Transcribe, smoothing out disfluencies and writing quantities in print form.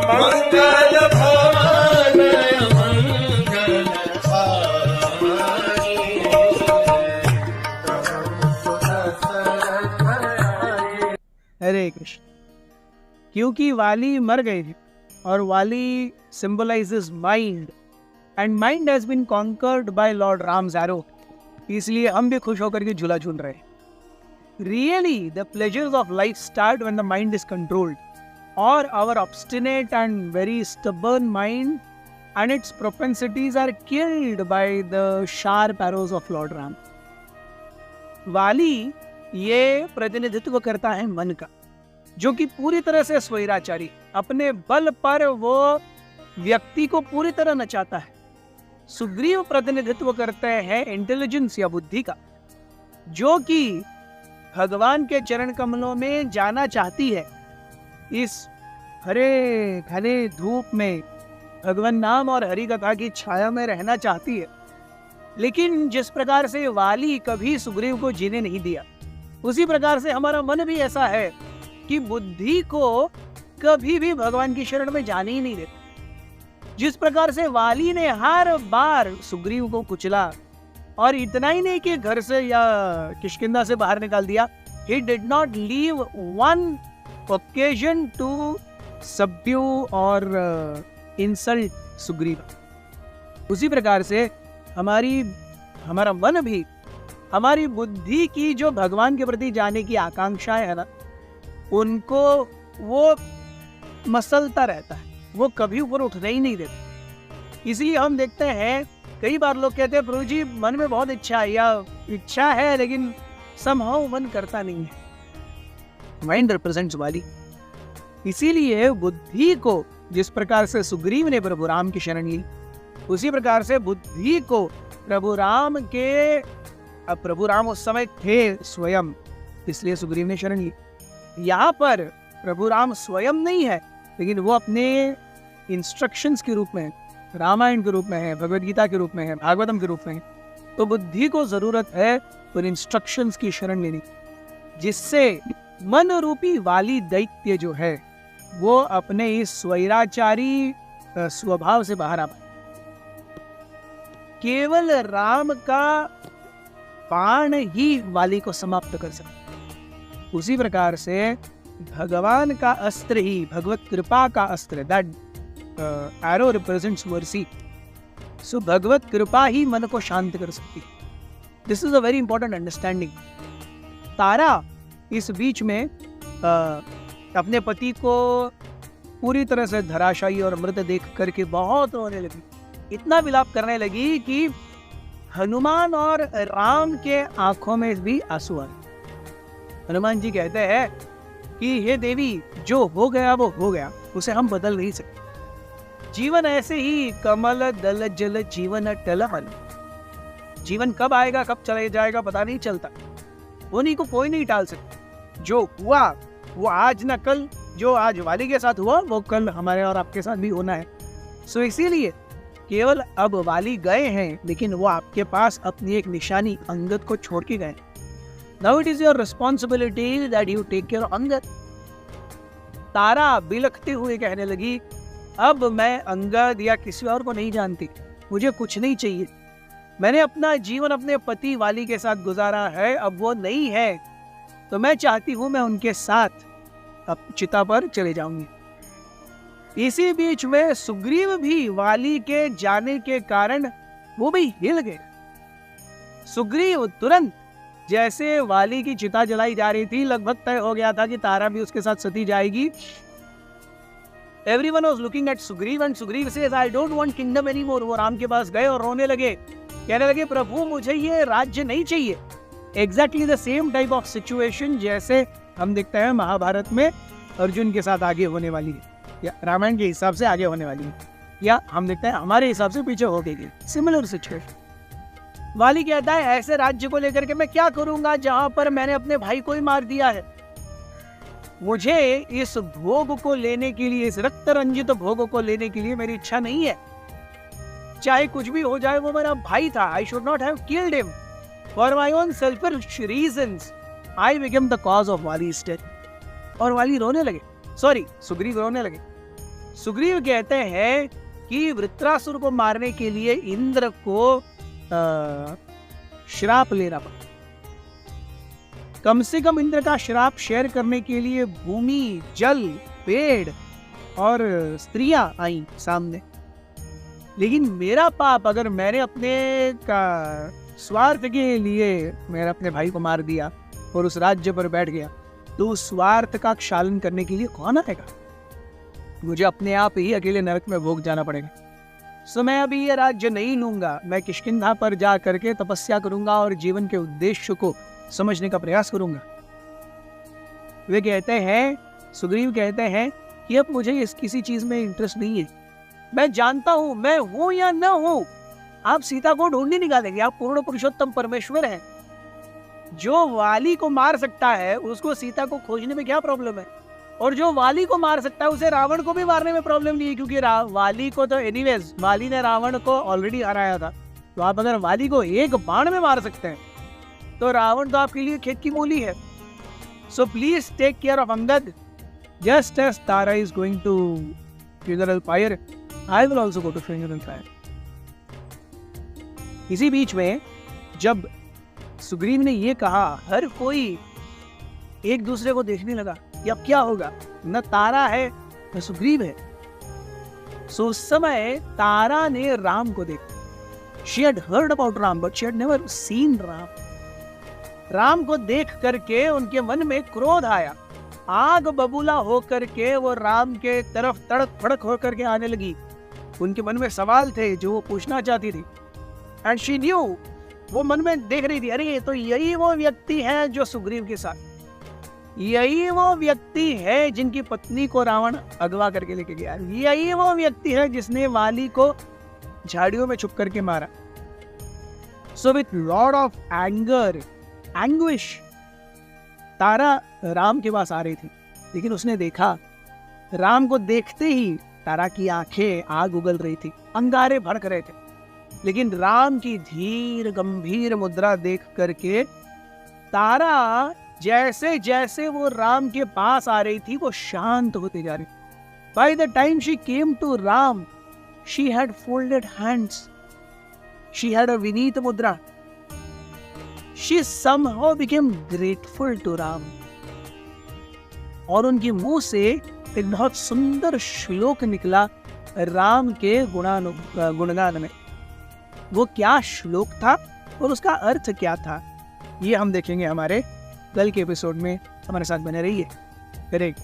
मंगल भवन मंगल हारी। हरे कृष्ण। क्योंकि वाली मर गए थे और वाली symbolises mind and mind has been conquered by lord Ram's arrow, इसलिए हम भी खुश होकर के झूला झूल रहे हैं। Really the pleasures of life start when the mind is controlled, और our obstinate and very stubborn mind and its propensities are killed by the sharp arrows of lord Ram. Vali ये प्रतिनिधित्व करता है मन का, जो कि पूरी तरह से स्वैराचारी, अपने बल पर वो व्यक्ति को पूरी तरह नचाता है। सुग्रीव प्रतिनिधित्व करते हैं इंटेलिजेंस या बुद्धि का, जो कि भगवान के चरण कमलों में जाना चाहती है। इस हरे घने धूप में भगवान नाम और हरि कथा की छाया में रहना चाहती है। लेकिन जिस प्रकार से वाली कभी सुग्रीव को जीने नहीं दिया, उसी प्रकार से हमारा मन भी ऐसा है कि बुद्धि को कभी भी भगवान की शरण में जाने ही नहीं देता। जिस प्रकार से वाली ने हर बार सुग्रीव को कुचला, और इतना ही नहीं कि घर से या किष्किंधा से बाहर निकाल दिया, he did not leave one occasion to subdue और insult सुग्रीव। उसी प्रकार से हमारा मन भी, हमारी बुद्धि की जो भगवान के प्रति जाने की आकांक्षाएं है ना, उनको वो मसलता रहता है, वो कभी ऊपर उठने ही नहीं देता। इसलिए हम देखते हैं कई बार लोग कहते हैं प्रभु जी मन में बहुत इच्छा है, या इच्छा है लेकिन समहाउ मन करता नहीं है। माइंड रिप्रेजेंट्स वाली। इसीलिए बुद्धि को जिस प्रकार से सुग्रीव ने प्रभु राम की शरण ली, उसी प्रकार से बुद्धि को प्रभु राम उस समय थे स्वयं, इसलिए सुग्रीव ने शरण ली। यहाँ पर प्रभु राम स्वयं नहीं है, लेकिन वो अपने इंस्ट्रक्शंस के रूप में, रामायण के रूप में है, भगवद गीता के रूप में है, भागवतम के रूप में है। तो बुद्धि को जरूरत है उन इंस्ट्रक्शंस की शरण लेने, जिससे मन रूपी वाली दैत्य जो है वो अपने इस स्वैराचारी स्वभाव से बाहर आ पाए। केवल राम का बाण ही वाली को समाप्त कर सकता। उसी प्रकार से भगवान का अस्त्र ही, भगवत कृपा का अस्त्र, that arrow represents mercy. So भगवत कृपा ही मन को शांत कर सकती है। This is a very important understanding. Tara इस बीच में अपने पति को पूरी तरह से धराशायी और मृत देख करके बहुत रोने लगी, इतना विलाप करने लगी कि हनुमान और राम के आंखों में भी आंसू आ गए। हनुमान जी कहते हैं कि हे देवी, जो हो गया वो हो गया, उसे हम बदल नहीं सकते। जीवन ऐसे ही कमल दल जल जीवन टलमल। जीवन कब आएगा कब चले जाएगा पता नहीं चलता, उन्हीं को कोई नहीं टाल सकता। जो हुआ वो आज न कल, जो आज वाली के साथ हुआ वो कल हमारे और आपके साथ भी होना है। सो इसीलिए केवल अब वाली गए हैं, लेकिन वो आपके पास अपनी एक निशानी अंगद को छोड़ के गए। Now it is your responsibility that you take care of Angad. Tara बिलखते हुए कहने लगी, अब मैं अंगद या किसी और को नहीं जानती, मुझे कुछ नहीं चाहिए। मैंने अपना जीवन अपने पति वाली के साथ गुजारा है, अब वो नहीं है, तो मैं चाहती हूं मैं उनके साथ अब चिता पर चले जाऊंगी। इसी बीच में सुग्रीव भी वाली के जाने के कारण वो भी हिल गए। सुग्रीव तुरंत, जैसे वाली की चिता जलाई जा रही थी, लगभग तय हो गया था कि तारा भी उसके साथ सती जाएगी। Everyone was looking at Sugriv and Sugriv says, I don't want kingdom anymore. वो राम के पास गए और रोने लगे, कहने लगे प्रभु मुझे ये राज्य नहीं चाहिए। Exactly the same type of situation जैसे हम देखते हैं महाभारत में अर्जुन के साथ आगे होने वाली है, या रामायण के हिसाब से आगे होने वाली है, या हम देखते हैं हमारे हिसाब से पीछे हो गई। Similar situation. वाली कहता है ऐसे राज्य को लेकर के मैं क्या करूंगा जहां पर मैंने अपने भाई को ही मार दिया है। मुझे इस भोग को लेने के लिए, इस रक्त रंजित भोग को लेने के लिए मेरी इच्छा नहीं है। चाहे कुछ भी हो जाए, वो मेरा भाई था। I should not have killed him for my own selfish reasons. I became the cause of Vali's death. और वाली रोने लगे, सॉरी सुग्रीव रोने लगे। सुग्रीव कहते हैं कि वृत्रासुर को मारने के लिए इंद्र को श्राप लेना पड़ा। कम से कम इंद्र का श्राप शेयर करने के लिए भूमि, जल, पेड़ और स्त्रियां आई सामने। लेकिन मेरा पाप, अगर मैंने अपने का स्वार्थ के लिए मैंने अपने भाई को मार दिया और उस राज्य पर बैठ गया, तो उस स्वार्थ का क्षालन करने के लिए कौन आएगा? मुझे अपने आप ही अकेले नरक में भोग जाना पड़ेगा। सो मैं अभी ये राज्य नहीं लूंगा। मैं किष्किंधा पर जा करके तपस्या करूंगा और जीवन के उद्देश्य को समझने का प्रयास करूंगा। वे कहते हैं, सुग्रीव कहते हैं कि अब मुझे इस किसी चीज में इंटरेस्ट नहीं है। मैं जानता हूं, मैं हूं या न हूं, आप सीता को ढूंढ नहीं निकालेंगे। आप पूर्ण पुरुषोत्तम परमेश्वर हैं। जो वाली को मार सकता है उसको सीता को खोजने में क्या प्रॉब्लम है? और जो वाली को मार सकता है उसे रावण को भी मारने में प्रॉब्लम नहीं है, क्योंकि वाली को तो एनीवेज वाली ने रावण को ऑलरेडी हराया था। तो आप अगर वाली को एक बाण में मार सकते हैं तो रावण तो आपके लिए खेत की मूली है। So please take care of Angad. Just as Tara is going to funeral fire, I will also go to funeral fire. इसी बीच में जब सुग्रीव ने ये कहा, हर कोई एक दूसरे को देखने लगा कि अब क्या होगा। न तारा है न सुग्रीव है। सो उस समय तारा ने राम को देखा। She had heard about Ram but she had never seen Ram. Ram को देख करके उनके मन में क्रोध आया। आग बबूला होकर के वो राम के तरफ तड़क फड़क होकर के आने लगी। उनके मन में सवाल थे जो वो पूछना चाहती थी। एंड शी न्यू, वो मन में देख रही थी, अरे तो यही वो व्यक्ति है जो सुग्रीव के साथ, यही वो व्यक्ति है जिनकी पत्नी को रावण अगवा करके लेके गया, यही वो व्यक्ति है जिसने वाली को झाड़ियों में छुप करके मारा। So with lot of anger, anguish, Tara Ram के पास आ रही थी। लेकिन उसने देखा, राम को देखते ही तारा की आंखें आग उगल रही थी, अंगारे भड़क रहे थे। लेकिन राम की धीर गंभीर मुद्रा देख करके तारा जैसे जैसे वो राम के पास आ रही थी वो शांत होती जा रही। By the time she came to Ram, she had folded hands, she had a विनीत मुद्रा, she somehow became grateful to Ram. और उनके मुंह से एक बहुत सुंदर श्लोक निकला राम के गुणगान में। वो क्या श्लोक था और उसका अर्थ क्या था, ये हम देखेंगे हमारे कल के एपिसोड में। हमारे साथ बने रहिए। करेक्ट।